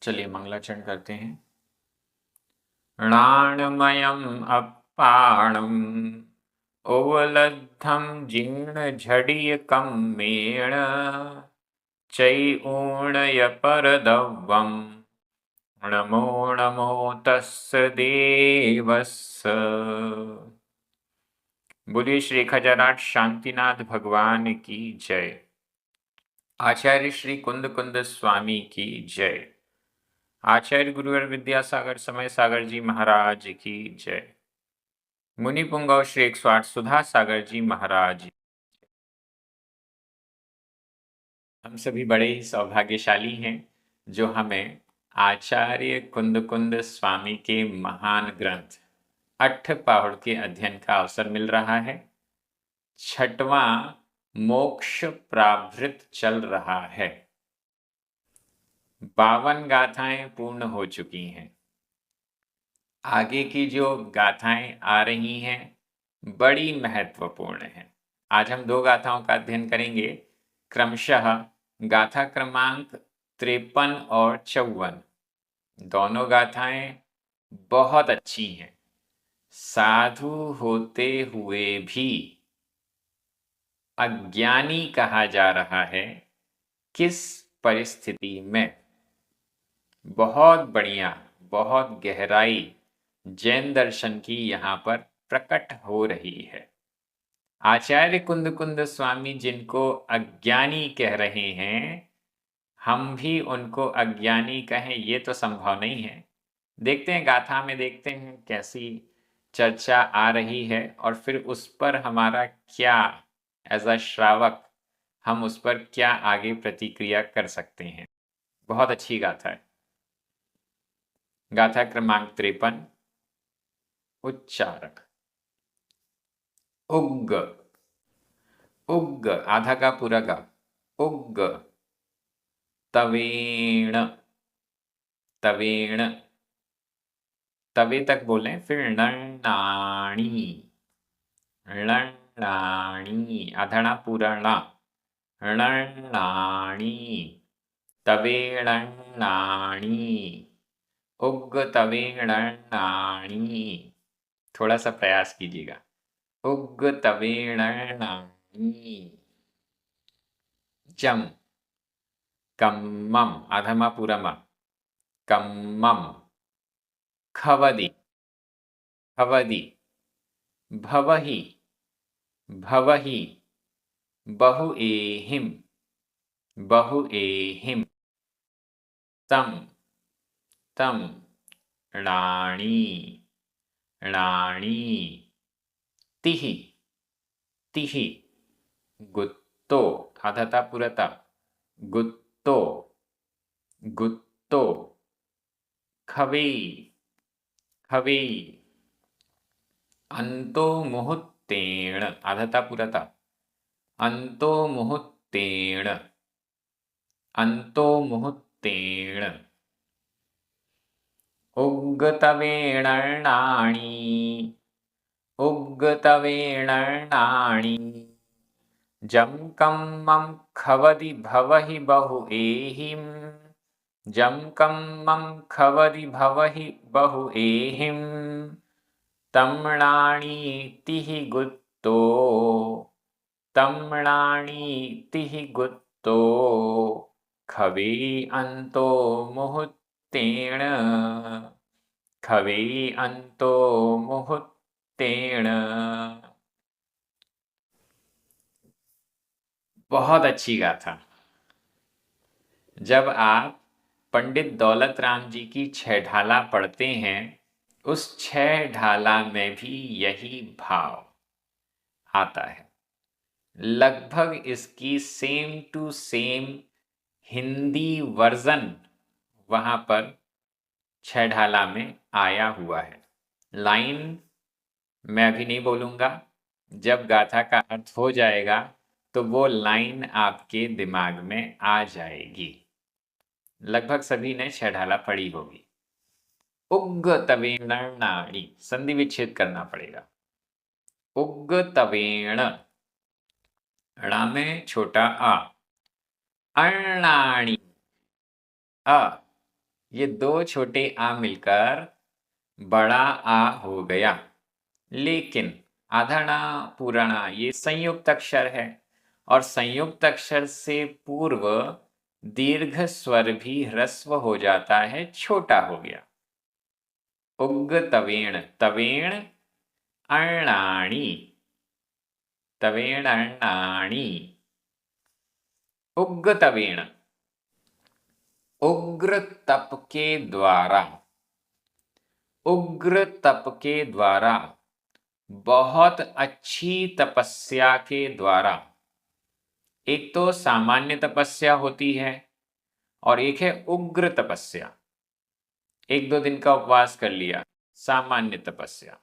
चलिए मंगलाचरण करते हैं। णाणमयम् अप्पाणम् ओवलद्धं जीर्णझडियकं मेण चैऊणयपरदव्वं नमो नमो तस्य देवस्य। बोलिए श्री खजानाथ शांतिनाथ भगवान की जय। आचार्य श्री कुंद कुंद स्वामी की जय। आचार्य गुरुवर विद्यासागर समय सागर जी महाराज की जय। मुनि पुंगव श्री 108 सुधा सागर जी महाराज। हम सभी बड़े ही सौभाग्यशाली हैं जो हमें आचार्य कुंद कुंद स्वामी के महान ग्रंथ अट्ठपहाड़ के अध्ययन का अवसर मिल रहा है। छठवां मोक्ष प्रावृत चल रहा है। 52 गाथाएं पूर्ण हो चुकी हैं। आगे की जो गाथाएं आ रही हैं बड़ी महत्वपूर्ण हैं। आज हम 2 गाथाओं का अध्ययन करेंगे, क्रमशः गाथा क्रमांक 53 और 54। दोनों गाथाएं बहुत अच्छी हैं। साधु होते हुए भी अज्ञानी कहा जा रहा है किस परिस्थिति में। बहुत बढ़िया, बहुत गहराई जैन दर्शन की यहाँ पर प्रकट हो रही है। आचार्य कुंद कुंद स्वामी जिनको अज्ञानी कह रहे हैं, हम भी उनको अज्ञानी कहें ये तो संभव नहीं है। देखते हैं गाथा में, देखते हैं कैसी चर्चा आ रही है और फिर उस पर हमारा क्या एज अ श्रावक हम उस पर क्या आगे प्रतिक्रिया कर सकते हैं। बहुत अच्छी गाथा है। गाथा क्रमांक 53। उच्चारक उग्ग, उग्ग आधा का पूरा गा, उग्ग तवेण, तवेण तवे तक बोलें, फिर णणाणी, णणाणी आधणा पूरा णा, णणाणी तवेणणाणी, उग्ग तवेणणाणी। थोड़ा सा प्रयास कीजिएगा। उग्ग तवेणणाणी। जम कम्मम आधमा पूरा म, कम्मम खवदि, खवदि भवहि, भवहि बहु एहिम, बहु एहिम तम, तम णाणी, णाणी तिहि, तिहि गुत्तो आधता पुरता, गुत्तो, गुत्तो खवे, खवे अंतो मुहुत्तेण आधता पुरता, अंतो मुहुत्तेण, अंतो मुहुत्तेण उग्गतवेणर्णाणी, उग्गतवेणर्णाणी जम कम्मं खवदि भवहि बहु एहिम, जम कम्मं खवदि भवहि बहु एहिम तम्णाणी तिहि गुत्तो, तम्णाणी तिहि गुत्तो खवे अंतो मुहुत्तेण, खवे अंतो मुहुत्तेण। बहुत अच्छी गाथा। जब आप पंडित दौलत राम जी की 6 ढाला पढ़ते हैं, उस 6 ढाला में भी यही भाव आता है। लगभग इसकी same to same Hindi version वहां पर 6 ढाला में आया हुआ है। लाइन मैं अभी नहीं बोलूंगा, जब गाथा का अर्थ हो जाएगा तो वो लाइन आपके दिमाग में आ जाएगी। लगभग सभी ने 6 ढाला पढ़ी होगी। उग्ग तवेणर्णाणी, संधि विच्छेद करना पड़ेगा। उग्ग तवेण, णा में छोटा आ, अर्णाणी, अ ये दो छोटे आ मिलकर बड़ा आ हो गया। लेकिन आधा पूरा णा ये संयुक्त अक्षर है और संयुक्त अक्षर से पूर्व दीर्घ स्वर भी ह्रस्व हो जाता है, छोटा हो गया। उग तवेण, तवेण अर्णाणी, तवेण अर्णाणी। उग्र तवेण, उग्र तप के द्वारा, उग्र तप के द्वारा, बहुत अच्छी तपस्या के द्वारा। एक तो सामान्य तपस्या होती है और एक है उग्र तपस्या। 1-2 दिन का उपवास कर लिया, सामान्य तपस्या।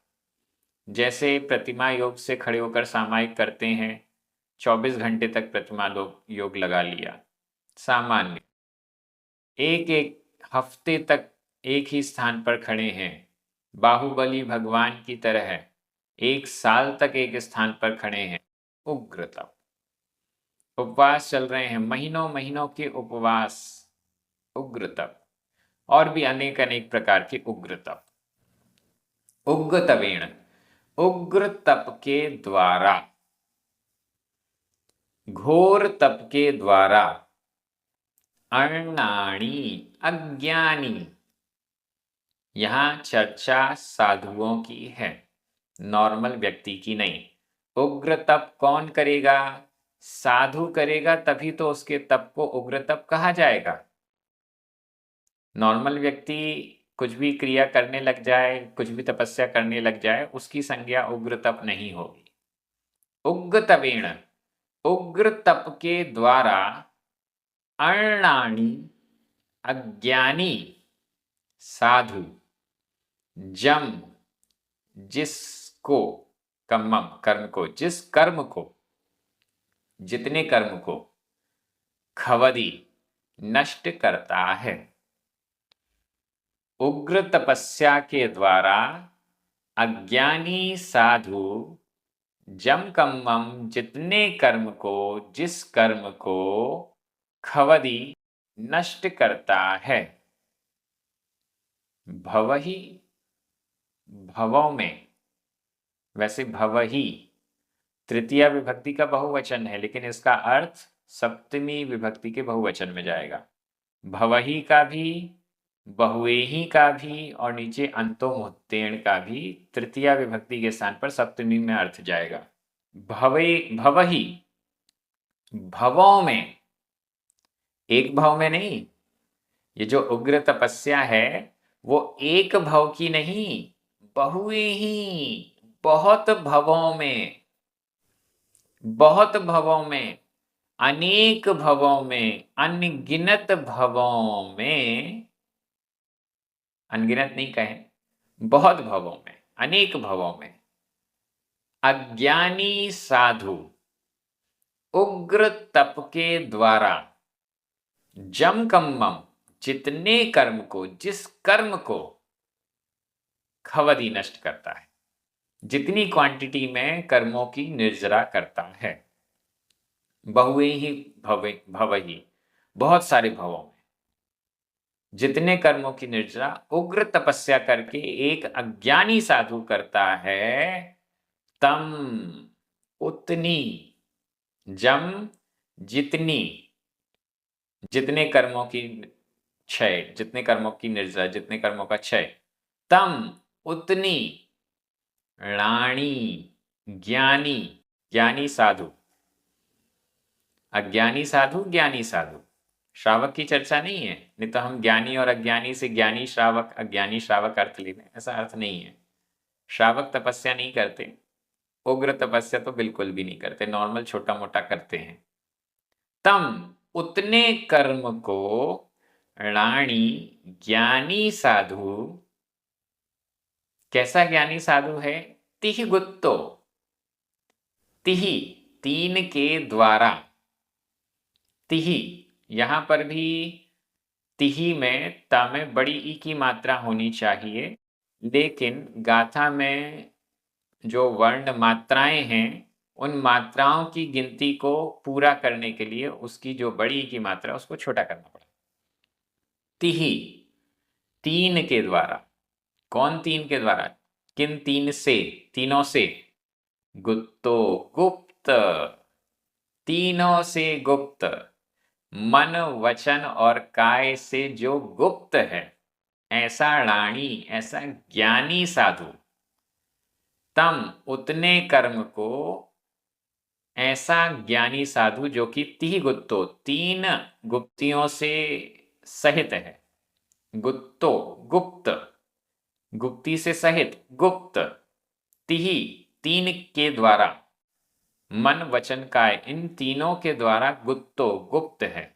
जैसे प्रतिमा योग से खड़े होकर सामायिक करते हैं, 24 घंटे तक प्रतिमा योग लगा लिया, सामान्य। एक हफ्ते तक एक ही स्थान पर खड़े हैं, बाहुबली भगवान की तरह 1 साल तक एक स्थान पर खड़े हैं, उग्र तप। उपवास चल रहे हैं, महीनों महीनों के उपवास, उग्र तप। और भी अनेक अनेक प्रकार के उग्र तप। उग्र तवेण, उग्र तप के द्वारा, घोर तप के द्वारा, अर्णाणी अज्ञानी। यहां चर्चा साधुओं की है, नॉर्मल व्यक्ति की नहीं। उग्र तप कौन करेगा? साधु करेगा, तभी तो उसके तप को उग्र तप कहा जाएगा। नॉर्मल व्यक्ति कुछ भी क्रिया करने लग जाए, कुछ भी तपस्या करने लग जाए, उसकी संज्ञा उग्र तप नहीं होगी। उग्र तवेण, उग्र तप के द्वारा, अर्णाणी अज्ञानी साधु, जम जिसको, कम्मम कर्म को, जिस कर्म को, जितने कर्म को, खवदी नष्ट करता है। उग्र तपस्या के द्वारा अज्ञानी साधु जम कम्मम जितने कर्म को, जिस कर्म को खवदी नष्ट करता है। भवहि, भवों में, वैसे भवहि तृतीया विभक्ति का बहुवचन है, लेकिन इसका अर्थ सप्तमी विभक्ति के बहुवचन में जाएगा। भवहि का भी, बहुएही का भी और नीचे अंतो मुत्तेण का भी तृतीया विभक्ति के स्थान पर सप्तमी में अर्थ जाएगा। भवे, भवहि भवों में, एक भव में नहीं। ये जो उग्र तपस्या है वो एक भव की नहीं, बहुएही, बहुत भवों में, बहुत भवों में, अनेक भवों में, अनगिनत भवों में, अनगिनत नहीं कहें, बहुत भवों में, अनेक भवों में, अज्ञानी साधु उग्र तप के द्वारा जम कम्मम जितने कर्म को, जिस कर्म को खवदी नष्ट करता है, जितनी क्वांटिटी में कर्मों की निर्जरा करता है। बहुए ही भवही, बहुत सारे भवों में, जितने कर्मों की निर्जरा उग्र तपस्या करके एक अज्ञानी साधु करता है, तम उतनी, जम जितनी, जितने कर्मों की क्षय, जितने कर्मों की निर्जरा, जितने कर्मों का क्षय, तम उतनी, राणी ज्ञानी, ज्ञानी साधु, अज्ञानी साधु, ज्ञानी साधु। श्रावक की चर्चा नहीं है, नहीं तो हम ज्ञानी और अज्ञानी से ज्ञानी श्रावक, अज्ञानी श्रावक अर्थ ले लें, ऐसा अर्थ नहीं है। श्रावक तपस्या नहीं करते, उग्र तपस्या तो बिल्कुल भी नहीं करते, नॉर्मल छोटा मोटा करते हैं। तम उतने कर्म को राणी ज्ञानी साधु, कैसा ज्ञानी साधु है? तिहि गुत्तो, तिहि तीन के द्वारा, तिहि यहां पर भी तिहि में ता में बड़ी ई की मात्रा होनी चाहिए, लेकिन गाथा में जो वर्ण मात्राएं हैं उन मात्राओं की गिनती को पूरा करने के लिए उसकी जो बड़ी ई की मात्रा उसको छोटा करना पड़ा। तिहि तीन के द्वारा। कौन तीन के द्वारा? किन तीन से? तीनों से। गुप्तो गुप्त, तीनों से गुप्त, मन वचन और काय से जो गुप्त है, ऐसा राणी, ऐसा ज्ञानी साधु। तम, उतने कर्म को, ऐसा ज्ञानी साधु जो कि ती गुप्तो, तीन गुप्तियों से सहित है। गुप्तो गुप्त, गुप्ती से सहित, गुप्त, तिही, तीन के द्वारा, मन वचन काय, इन तीनों के द्वारा गुप्तो गुप्त है।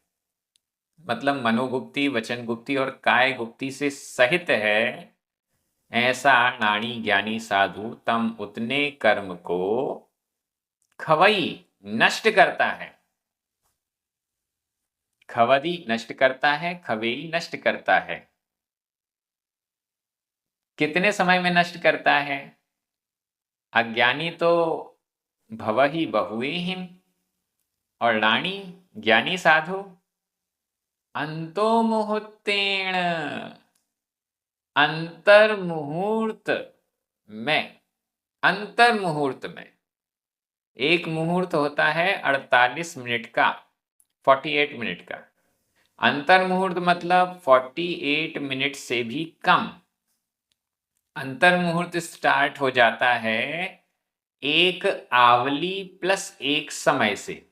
मतलब मनोगुप्ती, वचन गुप्ती और काय गुप्ती से सहित है, ऐसा नाणी ज्ञानी साधु तम, उतने कर्म को खवई, नष्ट करता है। खवदी नष्ट करता है, खवेई नष्ट करता है। कितने समय में नष्ट करता है? अज्ञानी तो भवहि बहुविहीन, और राणी ज्ञानी साधु अंतो मुहूर्तेण, अंतर मुहूर्त में। अंतर मुहूर्त में, एक मुहूर्त होता है 48 मिनट का, 48 मिनट का। अंतर मुहूर्त मतलब 48 मिनट से भी कम। अंतर मुहूर्त स्टार्ट हो जाता है एक आवली प्लस एक समय से,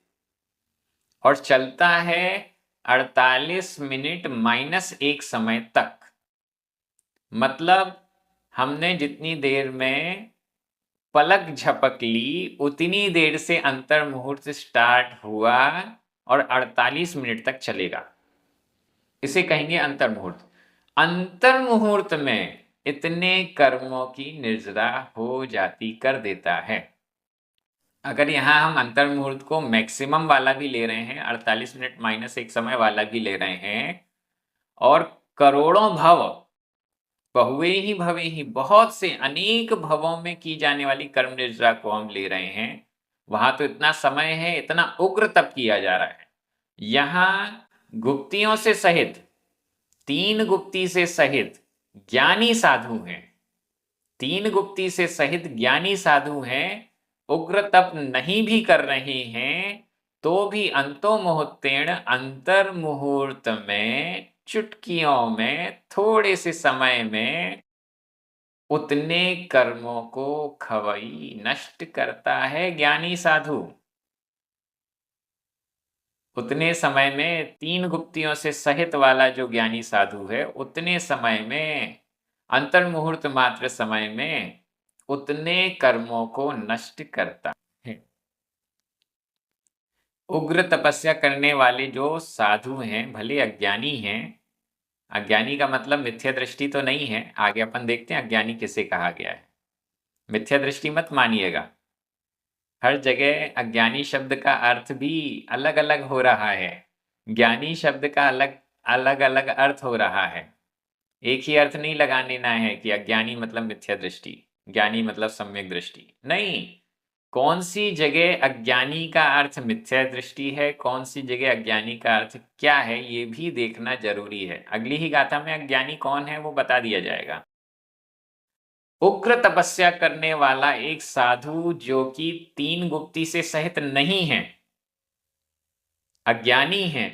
और चलता है 48 मिनट माइनस एक समय तक। मतलब हमने जितनी देर में पलक झपक ली, उतनी देर से अंतर मुहूर्त स्टार्ट हुआ और 48 मिनट तक चलेगा। इसे कहेंगे अंतर मुहूर्त। अंतर मुहूर्त में इतने कर्मों की निर्जरा हो जाती कर देता है। अगर यहाँ हम अंतर मुहूर्त को मैक्सिमम वाला भी ले रहे हैं, 48 मिनट माइनस एक समय वाला भी ले रहे हैं, और करोड़ों भव, बहुए ही भवे ही, बहुत से अनेक भवों में की जाने वाली कर्म निर्जरा को हम ले रहे हैं, वहां तो इतना समय है, इतना उग्र तप किया जा रहा है। यहाँ गुप्तियों से सहित, तीन गुप्ती से सहित ज्ञानी साधु हैं, तीन गुप्ती से सहित ज्ञानी साधु हैं, उग्र तप नहीं भी कर रहे हैं, तो भी अंतो मुहूर्तेण, अंतर मुहूर्त में, चुटकियों में, थोड़े से समय में उतने कर्मों को खवई, नष्ट करता है ज्ञानी साधु। उतने समय में तीन गुप्तियों से सहित वाला जो ज्ञानी साधु है, उतने समय में, अंतर मुहूर्त मात्र समय में उतने कर्मों को नष्ट करता है। उग्र तपस्या करने वाले जो साधु हैं, भले अज्ञानी हैं, अज्ञानी का मतलब मिथ्या दृष्टि तो नहीं है, आगे अपन देखते हैं अज्ञानी किसे कहा गया है। मिथ्या दृष्टि मत मानिएगा, हर जगह अज्ञानी शब्द का अर्थ भी अलग अलग हो रहा है। ज्ञानी शब्द का अलग अलग अलग अर्थ हो रहा है। एक ही अर्थ नहीं लगा लेना है कि अज्ञानी मतलब मिथ्या दृष्टि, ज्ञानी मतलब सम्यक दृष्टि। नहीं, कौन सी जगह अज्ञानी का अर्थ मिथ्या दृष्टि है, कौन सी जगह अज्ञानी का अर्थ क्या है, ये भी देखना जरूरी है। अगली ही गाथा में अज्ञानी कौन है वो बता दिया जाएगा। उग्र तपस्या करने वाला एक साधु जो कि तीन गुप्ती से सहित नहीं है, अज्ञानी है,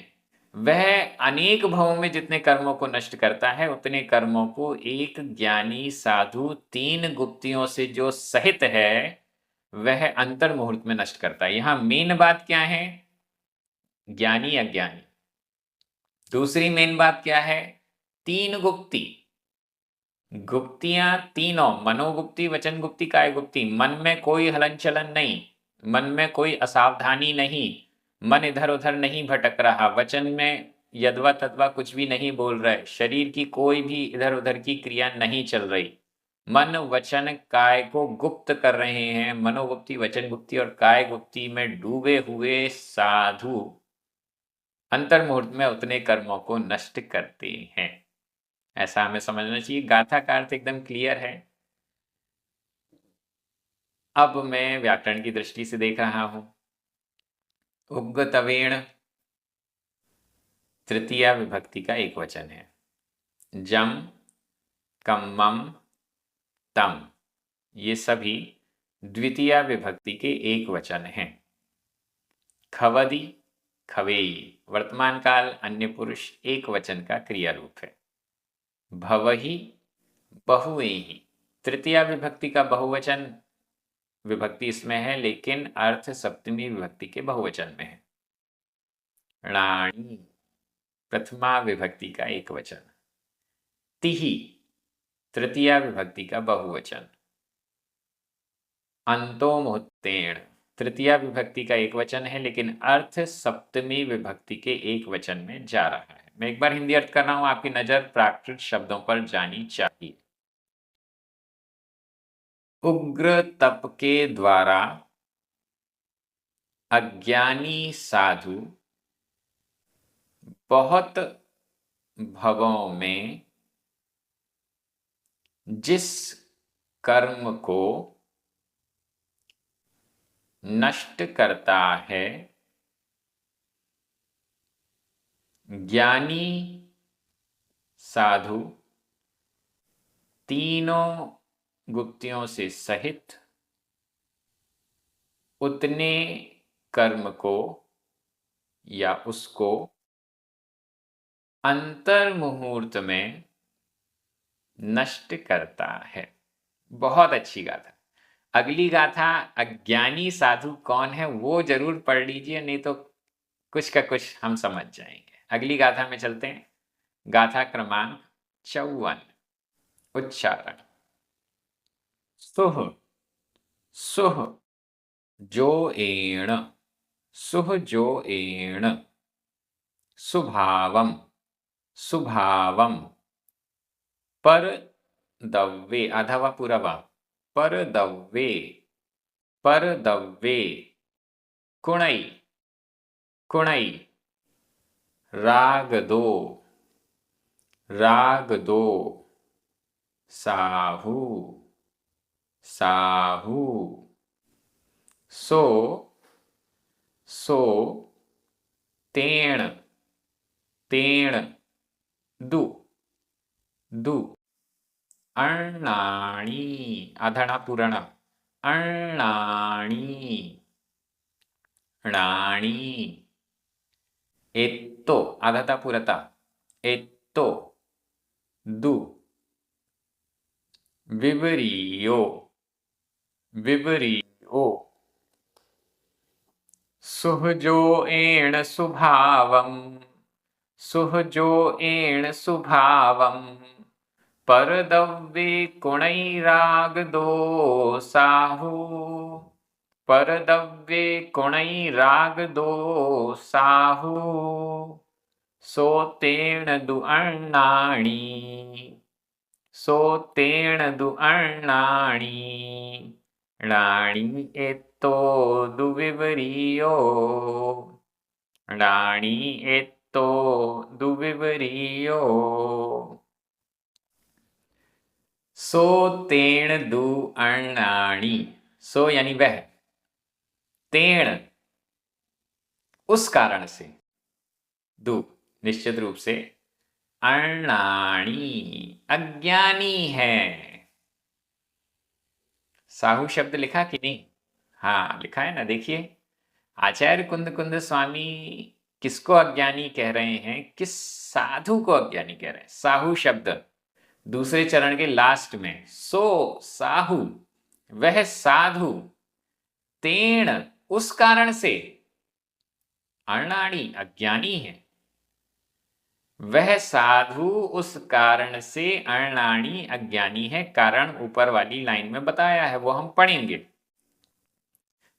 वह अनेक भवों में जितने कर्मों को नष्ट करता है, उतने कर्मों को एक ज्ञानी साधु तीन गुप्तियों से जो सहित है, वह अंतर मुहूर्त में नष्ट करता है। यहां मेन बात क्या है? ज्ञानी अज्ञानी। दूसरी मेन बात क्या है? तीन गुप्ती, गुप्तियां तीनों, मनोगुप्ती, वचन गुप्ती, काय गुप्ती। मन में कोई हलन चलन नहीं, मन में कोई असावधानी नहीं, मन इधर उधर नहीं भटक रहा, वचन में यदवा तदवा कुछ भी नहीं बोल रहे, शरीर की कोई भी इधर उधर की क्रिया नहीं चल रही, मन वचन काय को गुप्त कर रहे हैं। मनोगुप्ती, वचन गुप्ती और काय गुप्ती में डूबे हुए साधु अंतर मुहूर्त में उतने कर्मों को नष्ट करते हैं। ऐसा हमें समझना चाहिए। गाथा का अर्थ एकदम क्लियर है। अब मैं व्याकरण की दृष्टि से देख रहा हूं। उग्गतवेण तृतीया विभक्ति का एक वचन है। जम कम्मम तम, ये सभी द्वितीया विभक्ति के एक वचन हैं। खवदी खवेई वर्तमान काल अन्य पुरुष एक वचन का क्रिया रूप है। भवहि बहुएहि तृतीया विभक्ति का बहुवचन विभक्ति इसमें है, लेकिन अर्थ सप्तमी विभक्ति के बहुवचन में है। राणी प्रथमा विभक्ति का एक वचन। तिहि तृतीया विभक्ति का बहुवचन। अंतोमुत्तीर्ण तृतीया विभक्ति का एक वचन है, लेकिन अर्थ सप्तमी विभक्ति के एक वचन में जा रहा है। मैं एक बार हिंदी अर्थ कर रहा हूं, आपकी नजर प्राकृत शब्दों पर जानी चाहिए। उग्र तप के द्वारा अज्ञानी साधु बहुत भवों में जिस कर्म को नष्ट करता है, ज्ञानी साधु तीनों गुप्तियों से सहित उतने कर्म को या उसको अंतर मुहूर्त में नष्ट करता है। बहुत अच्छी गाथा। अगली गाथा अज्ञानी साधु कौन है वो जरूर पढ़ लीजिए, नहीं तो कुछ का कुछ हम समझ जाएंगे। अगली गाथा में चलते हैं। गाथा क्रमांक 54। उच्चारण। सुह सुह जो एण सुह जो एण सुभावम सुभावम पर दव्वे आधा वा पूरा वा पर दव्वे पर दव्वे कुणई कुणई राग दो साहू साहू सो सो तेण तेण दु दु अण्णाणी आधणा पूरण अण्णाणी णाणी एत्तो आधाता पुरता एत्तो दु विवरीयो विवरीयो सुहजो एण सुभावम सुहजो एण सुभावम परदव्ये कुणैराग दो साहू परदव्ये कुणैराग दो साहू सोतेण दु अण्णाणी सोतेण दु अण्णाणी णाणी एत्तो दु विवरीयो णाणी एत्तो दु विवरीयो सो तेण दु अण्णाणी सो यानी वह तेण उस कारण से दु निश्चित रूप से अण्णाणी अज्ञानी है। साहू शब्द लिखा कि नहीं? हाँ लिखा है ना। देखिए आचार्य कुंद कुंद स्वामी किसको अज्ञानी कह रहे हैं, किस साधु को अज्ञानी कह रहे हैं। साहू शब्द दूसरे चरण के लास्ट में सो साहू वह साधु तेण उस कारण से अण्णाणी अज्ञानी है। वह साधु उस कारण से अण्णाणी अज्ञानी है। कारण ऊपर वाली लाइन में बताया है, वो हम पढ़ेंगे।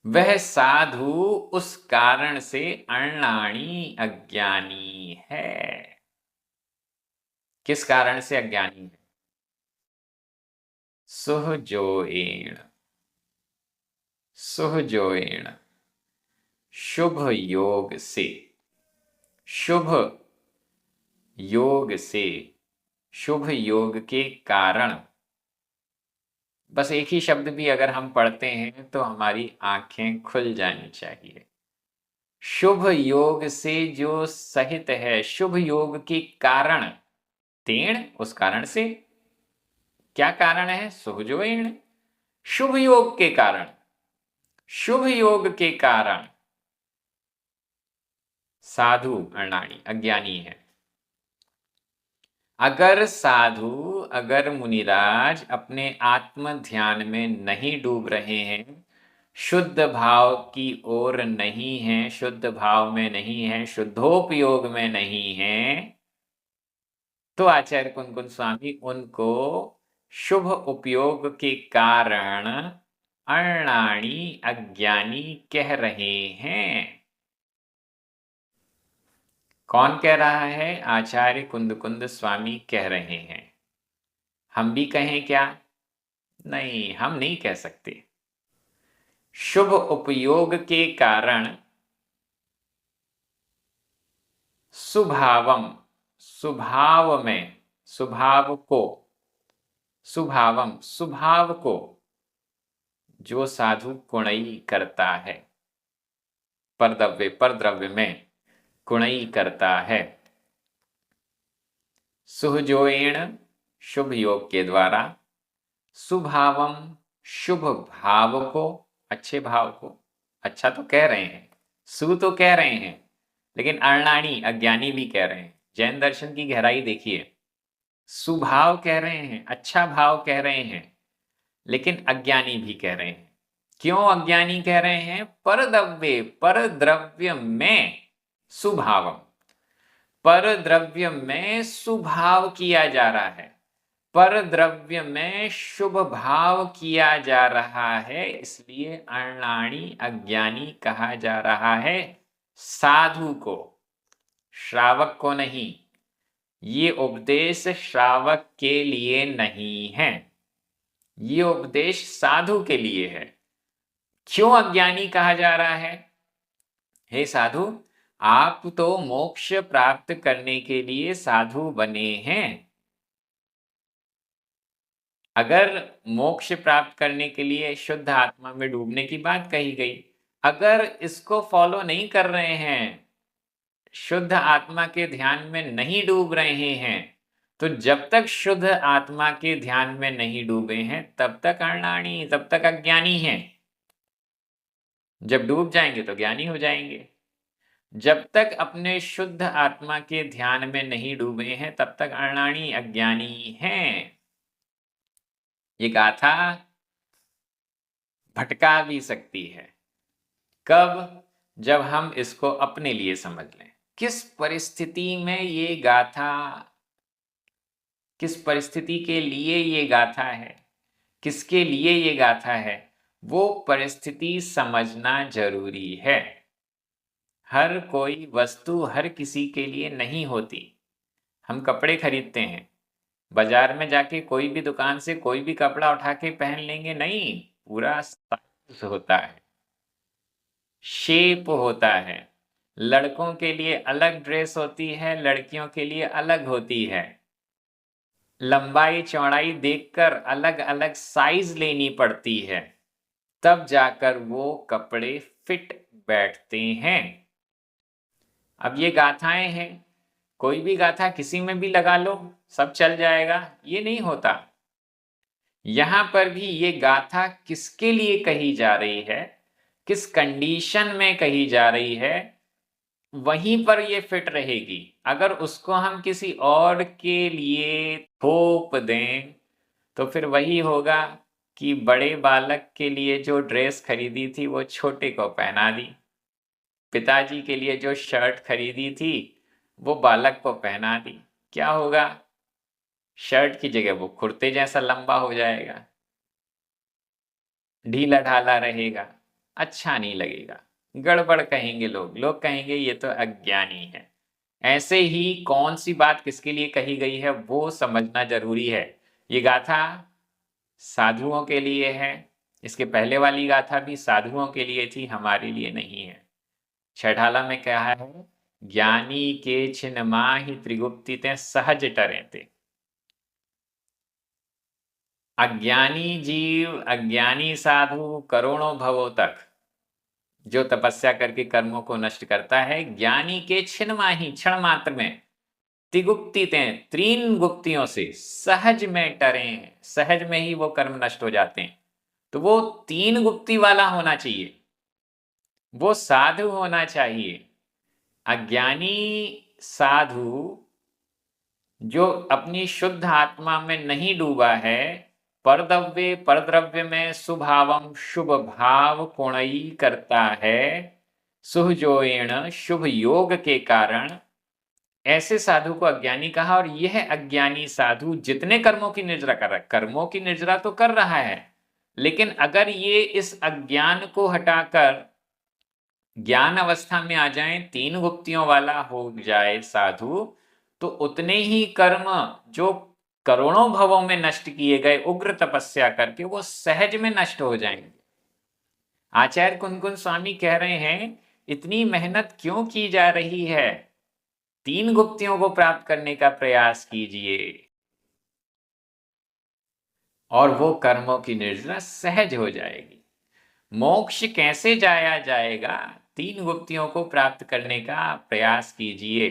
वह साधु उस कारण से अण्णाणी अज्ञानी है। किस कारण से अज्ञानी है? सुहजोएण सुहजोएण शुभ योग से शुभ योग से शुभ योग के कारण। बस एक ही शब्द भी अगर हम पढ़ते हैं तो हमारी आंखें खुल जानी चाहिए। शुभ योग से जो सहित है, शुभ योग के कारण तेण उस कारण से क्या कारण है? सुहजोएण, शुभ योग के कारण। शुभ योग के कारण साधु अनाड़ी अज्ञानी है। अगर साधु, अगर मुनिराज अपने आत्म ध्यान में नहीं डूब रहे हैं, शुद्ध भाव की ओर नहीं है, शुद्ध भाव में नहीं है, शुद्धोपयोग में नहीं है, तो आचार्य कुंकुन स्वामी उनको शुभ उपयोग के कारण अनाड़ी अज्ञानी कह रहे हैं। कौन कह रहा है? आचार्य कुंद स्वामी कह रहे हैं। हम भी कहें क्या? नहीं, हम नहीं कह सकते। शुभ उपयोग के कारण सुभावम, स्वभाव में, स्वभाव को, सुभावम स्वभाव को जो साधु कुणई करता है, परद्रव्य में कुणई करता है, सुहजोएण शुभ योग के द्वारा, सुभावम शुभ भाव को, अच्छे भाव को, अच्छा तो कह रहे हैं, सु तो कह रहे हैं, लेकिन अनाड़ी अज्ञानी भी कह रहे हैं। जैन दर्शन की गहराई देखिए, सुभाव कह रहे हैं, अच्छा भाव कह रहे हैं, लेकिन अज्ञानी भी कह रहे हैं। क्यों अज्ञानी कह रहे हैं? परद्रव्य में सुभावम, परद्रव्य में सुभाव किया जा रहा है, परद्रव्य में शुभ भाव किया जा रहा है, इसलिए अनाड़ी अज्ञानी कहा जा रहा है साधु को, श्रावक को नहीं। ये उपदेश श्रावक के लिए नहीं है, ये उपदेश साधु के लिए है। क्यों अज्ञानी कहा जा रहा है? हे साधु, आप तो मोक्ष प्राप्त करने के लिए साधु बने हैं। अगर मोक्ष प्राप्त करने के लिए शुद्ध आत्मा में डूबने की बात कही गई, अगर इसको फॉलो नहीं कर रहे हैं, शुद्ध आत्मा के ध्यान में नहीं डूब रहे हैं, तो जब तक शुद्ध आत्मा के ध्यान में नहीं डूबे हैं तब तक अनाड़ी, तब तक अज्ञानी हैं। जब डूब जाएंगे तो ज्ञानी हो जाएंगे। जब तक अपने शुद्ध आत्मा के ध्यान में नहीं डूबे हैं तब तक अनाड़ी अज्ञानी हैं। ये गाथा भटका भी सकती है। कब? जब हम इसको अपने लिए समझ लें। किस परिस्थिति में ये गाथा, किस परिस्थिति के लिए ये गाथा है, किसके लिए ये गाथा है, वो परिस्थिति समझना जरूरी है। हर कोई वस्तु हर किसी के लिए नहीं होती। हम कपड़े खरीदते हैं, बाजार में जाके कोई भी दुकान से कोई भी कपड़ा उठा के पहन लेंगे नहीं, पूरा साइज होता है, शेप होता है। लड़कों के लिए अलग ड्रेस होती है, लड़कियों के लिए अलग होती है। लंबाई चौड़ाई देखकर अलग अलग साइज लेनी पड़ती है, तब जाकर वो कपड़े फिट बैठते हैं। अब ये गाथाएं हैं, कोई भी गाथा किसी में भी लगा लो, सब चल जाएगा, ये नहीं होता। यहां पर भी ये गाथा किसके लिए कही जा रही है, किस कंडीशन में कही जा रही है, वहीं पर ये फिट रहेगी। अगर उसको हम किसी और के लिए थोप दें तो फिर वही होगा कि बड़े बालक के लिए जो ड्रेस खरीदी थी वो छोटे को पहना दी, पिताजी के लिए जो शर्ट खरीदी थी वो बालक को पहना दी। क्या होगा? शर्ट की जगह वो कुर्ते जैसा लंबा हो जाएगा, ढीला ढाला रहेगा, अच्छा नहीं लगेगा, गड़बड़ कहेंगे लोग, लोग कहेंगे ये तो अज्ञानी है। ऐसे ही कौन सी बात किसके लिए कही गई है वो समझना जरूरी है। ये गाथा साधुओं के लिए है, इसके पहले वाली गाथा भी साधुओं के लिए थी, हमारे लिए नहीं है। छठाला में क्या है? ज्ञानी के छिन माहि त्रिगुप्ति ते सहज टरे ते। अज्ञानी जीव, अज्ञानी साधु करोड़ों भवों तक जो तपस्या करके कर्मों को नष्ट करता है, ज्ञानी के छिन माही, क्षण मात्र में तिगुक्तिते, तीन गुप्तियों से सहज में डरें, सहज में ही वो कर्म नष्ट हो जाते हैं। तो वो तीन गुप्ती वाला होना चाहिए, वो साधु होना चाहिए। अज्ञानी साधु जो अपनी शुद्ध आत्मा में नहीं डूबा है, परद्रव्य परद्रव्य में सुभावम शुभ भाव कोणई करता है, सुहजोएण शुभ योग के कारण, ऐसे साधु को अज्ञानी कहा। और यह अज्ञानी साधु जितने कर्मों की निर्जरा कर रहा है, कर्मों की निर्जरा तो कर रहा है, लेकिन अगर ये इस अज्ञान को हटाकर ज्ञान अवस्था में आ जाए, तीन गुप्तियों वाला हो जाए साधु, तो उतने ही कर्म जो करोड़ों भवों में नष्ट किए गए उग्र तपस्या करके, वो सहज में नष्ट हो जाएंगे। आचार्य कुनकुन स्वामी कह रहे हैं, इतनी मेहनत क्यों की जा रही है, तीन गुप्तियों को प्राप्त करने का प्रयास कीजिए और वो कर्मों की निर्जरा सहज हो जाएगी। मोक्ष कैसे जाया जाएगा, तीन गुप्तियों को प्राप्त करने का प्रयास कीजिए,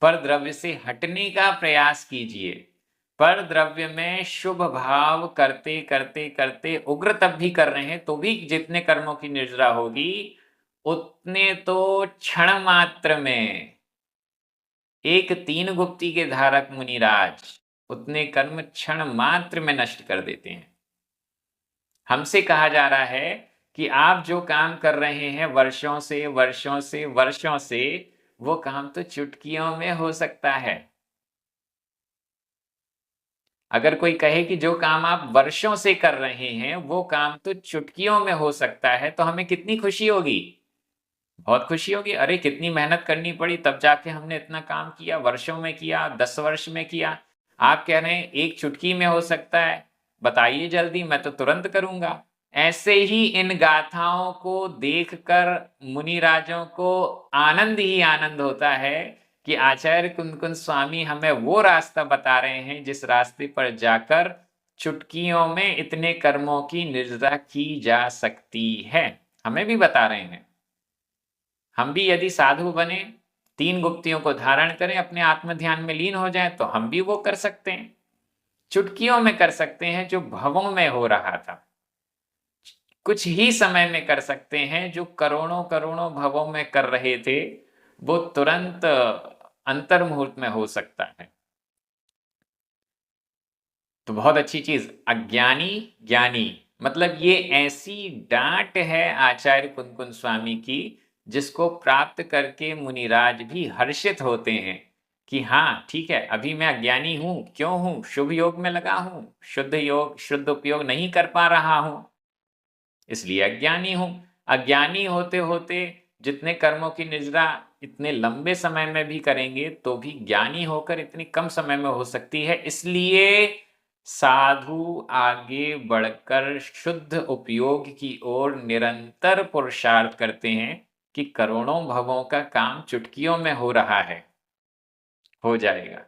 पर द्रव्य से हटने का प्रयास कीजिए। पर द्रव्य में शुभ भाव करते करते करते उग्र तब भी कर रहे हैं तो भी जितने कर्मों की निर्जरा होगी, उतने तो क्षण मात्र में एक तीन गुप्ती के धारक मुनिराज उतने कर्म क्षण मात्र में नष्ट कर देते हैं। हमसे कहा जा रहा है कि आप जो काम कर रहे हैं वर्षों से वर्षों से वर्षों से, वो काम तो चुटकियों में हो सकता है। अगर कोई कहे कि जो काम आप वर्षों से कर रहे हैं वो काम तो चुटकियों में हो सकता है, तो हमें कितनी खुशी होगी, बहुत खुशी होगी। अरे कितनी मेहनत करनी पड़ी तब जाके हमने इतना काम किया, वर्षों में किया, 10 वर्ष में किया। आप कह रहे हैं एक चुटकी में हो सकता है, बताइए जल्दी, मैं तो तुरंत करूंगा। ऐसे ही इन गाथाओं को देखकर मुनिराजों को आनंद ही आनंद होता है कि आचार्य कुनकुन स्वामी हमें वो रास्ता बता रहे हैं जिस रास्ते पर जाकर चुटकियों में इतने कर्मों की निर्जरा की जा सकती है। हमें भी बता रहे हैं, हम भी यदि साधु बने, तीन गुप्तियों को धारण करें, अपने आत्म ध्यान में लीन हो जाएं, तो हम भी वो कर सकते हैं, चुटकियों में कर सकते हैं जो भवों में हो रहा था, कुछ ही समय में कर सकते हैं जो करोड़ों करोड़ों भवों में कर रहे थे, वो तुरंत अंतर मुहूर्त में हो सकता है। तो बहुत अच्छी चीज, अज्ञानी ज्ञानी, मतलब ये ऐसी डांट है आचार्य कुनकुन स्वामी की जिसको प्राप्त करके मुनिराज भी हर्षित होते हैं कि हाँ ठीक है, अभी मैं अज्ञानी हूं, क्यों हूं, शुभ योग में लगा हूं, शुद्ध योग शुद्ध उपयोग नहीं कर पा रहा हूं, इसलिए अज्ञानी हूं। अज्ञानी होते होते जितने कर्मों की निजरा इतने लंबे समय में भी करेंगे तो भी ज्ञानी होकर इतनी कम समय में हो सकती है, इसलिए साधु आगे बढ़कर शुद्ध उपयोग की ओर निरंतर पुरुषार्थ करते हैं कि करोड़ों भवों का काम चुटकियों में हो रहा है, हो जाएगा।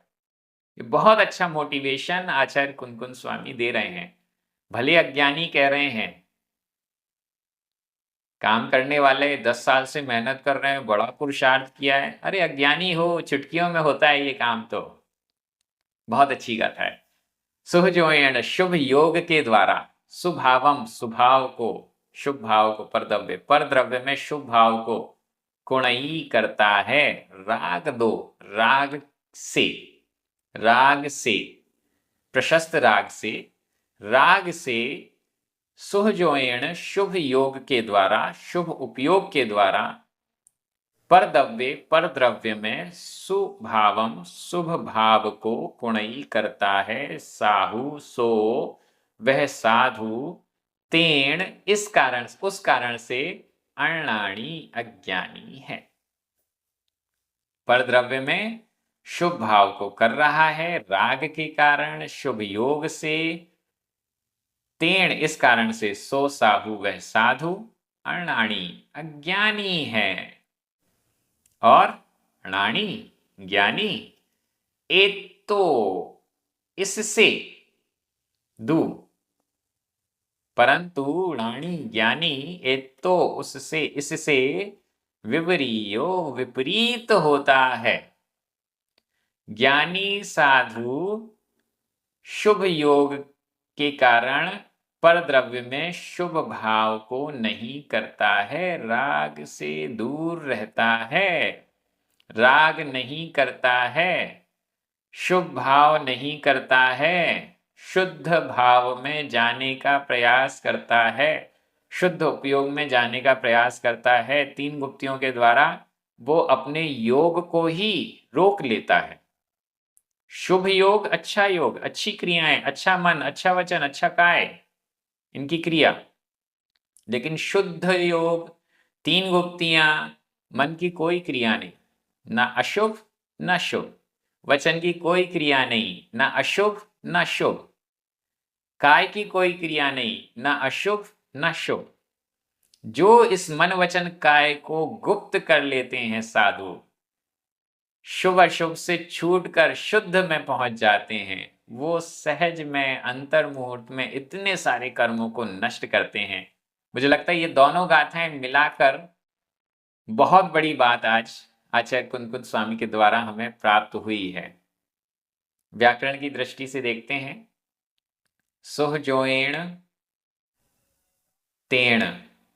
ये बहुत अच्छा मोटिवेशन आचार्य कुनकुन स्वामी दे रहे हैं। भले अज्ञानी कह रहे हैं, काम करने वाले 10 साल से मेहनत कर रहे हैं, बड़ा पुरुषार्थ किया है, अरे अज्ञानी हो, चुटकियों में होता है ये काम। तो बहुत अच्छी गाथा है। सुहजोयण शुभ योग के द्वारा, सुभावम स्वभाव को, शुभ भाव को, परद्रव्य परद्रव्य में शुभ भाव को कुणई करता है, राग दो, राग से, राग से, प्रशस्त राग से, राग से सुहजोयण शुभ योग के द्वारा, शुभ उपयोग के द्वारा, परद्रव्य परद्रव्य में सुभावम शुभ भाव को कुणई करता है, साहु सो वह साधु, तेण इस कारण उस कारण से, अण्णाणी अज्ञानी है। परद्रव्य में शुभ भाव को कर रहा है राग के कारण, शुभ योग से, तेण इस कारण से, सो साहु वह साधु, अण्णाणी अज्ञानी है, और अण्णाणी ज्ञानी, एतो इससे, दू परंतु अण्णाणी ज्ञानी एतो उससे, इससे, विपरीयो विपरीत होता है। ज्ञानी साधु शुभ योग के कारण परद्रव्य में शुभ भाव को नहीं करता है, राग से दूर रहता है, राग नहीं करता है, शुभ भाव नहीं करता है, शुद्ध भाव में जाने का प्रयास करता है, शुद्ध उपयोग में जाने का प्रयास करता है। 3 गुप्तियों के द्वारा वो अपने योग को ही रोक लेता है। शुभ योग, अच्छा योग, अच्छी क्रियाएं, अच्छा मन, अच्छा वचन, अच्छा काय, इनकी क्रिया। लेकिन शुद्ध योग, 3 गुप्तियां, मन की कोई क्रिया नहीं, ना अशुभ ना शुभ, वचन की कोई क्रिया नहीं, ना अशुभ ना शुभ, काय की कोई क्रिया नहीं, ना अशुभ ना शुभ। जो इस मन वचन काय को गुप्त कर लेते हैं साधु, शुभ अशुभ से छूटकर शुद्ध में पहुंच जाते हैं, वो सहज में अंतर मुहूर्त में इतने सारे कर्मों को नष्ट करते हैं। मुझे लगता है ये दोनों गाथाएं मिलाकर बहुत बड़ी बात आज आचार्य कुंद स्वामी के द्वारा हमें प्राप्त हुई है। व्याकरण की दृष्टि से देखते हैं। सुहजोएण तेण,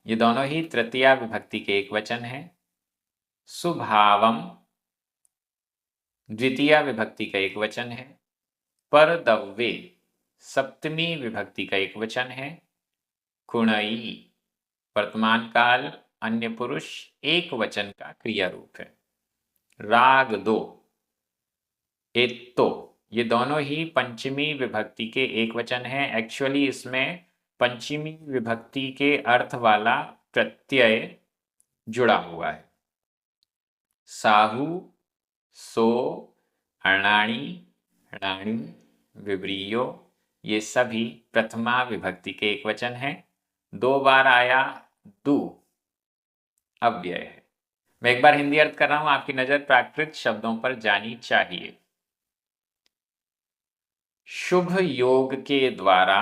ये दोनों ही तृतीया विभक्ति के एक वचन है। सुभावम द्वितीया विभक्ति का एक वचन है। परदव्ये सप्तमी विभक्ति का एक वचन है। कुणई वर्तमान काल अन्य पुरुष एक वचन का क्रिया रूप है। राग दो, एत्तो, ये दोनों ही पंचमी विभक्ति के एक वचन है। एक्चुअली इसमें पंचमी विभक्ति के अर्थ वाला प्रत्यय जुड़ा हुआ है। साहु, सो, अणाणी, णाणी, विव्रियो, ये सभी प्रथमा विभक्ति के एक वचन है। 2 बार आया दु, अव्यय है। मैं एक बार हिंदी अर्थ कर रहा हूं, आपकी नजर प्राकृत शब्दों पर जानी चाहिए। शुभ योग के द्वारा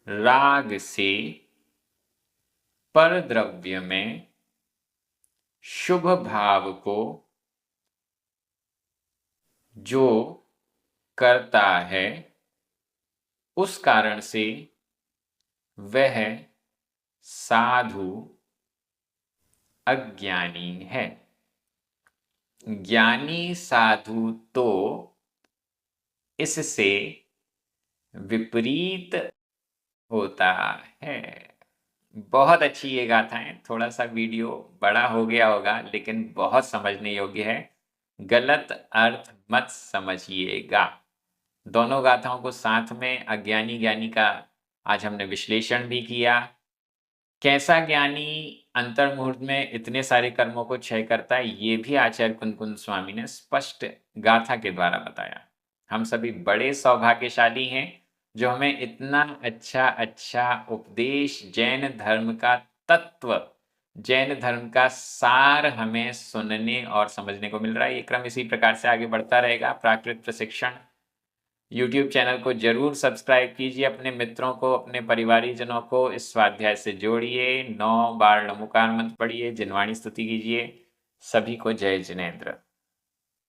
राग से परद्रव्य में शुभ भाव को जो करता है, उस कारण से वह साधु अज्ञानी है। ज्ञानी साधु तो इससे विपरीत होता है। बहुत अच्छी ये गाथाएं, थोड़ा सा वीडियो बड़ा हो गया होगा लेकिन बहुत समझने योग्य है। गलत अर्थ मत समझिएगा। दोनों गाथाओं को साथ में अज्ञानी ज्ञानी का आज हमने विश्लेषण भी किया। कैसा ज्ञानी अंतर मुहूर्त में इतने सारे कर्मों को क्षय करता है, ये भी आचार्य कुंद स्वामी ने स्पष्ट गाथा के द्वारा बताया। हम सभी बड़े सौभाग्यशाली हैं जो हमें इतना अच्छा उपदेश, जैन धर्म का तत्व, जैन धर्म का सार हमें सुनने और समझने को मिल रहा है। ये क्रम इसी प्रकार से आगे बढ़ता रहेगा। प्राकृत प्रशिक्षण YouTube चैनल को जरूर सब्सक्राइब कीजिए। अपने मित्रों को, अपने परिवारीजनों को इस स्वाध्याय से जोड़िए। 9 बार नमोकार मंत्र पढ़िए, जिनवाणी स्तुति कीजिए। सभी को जय जिनेंद्र।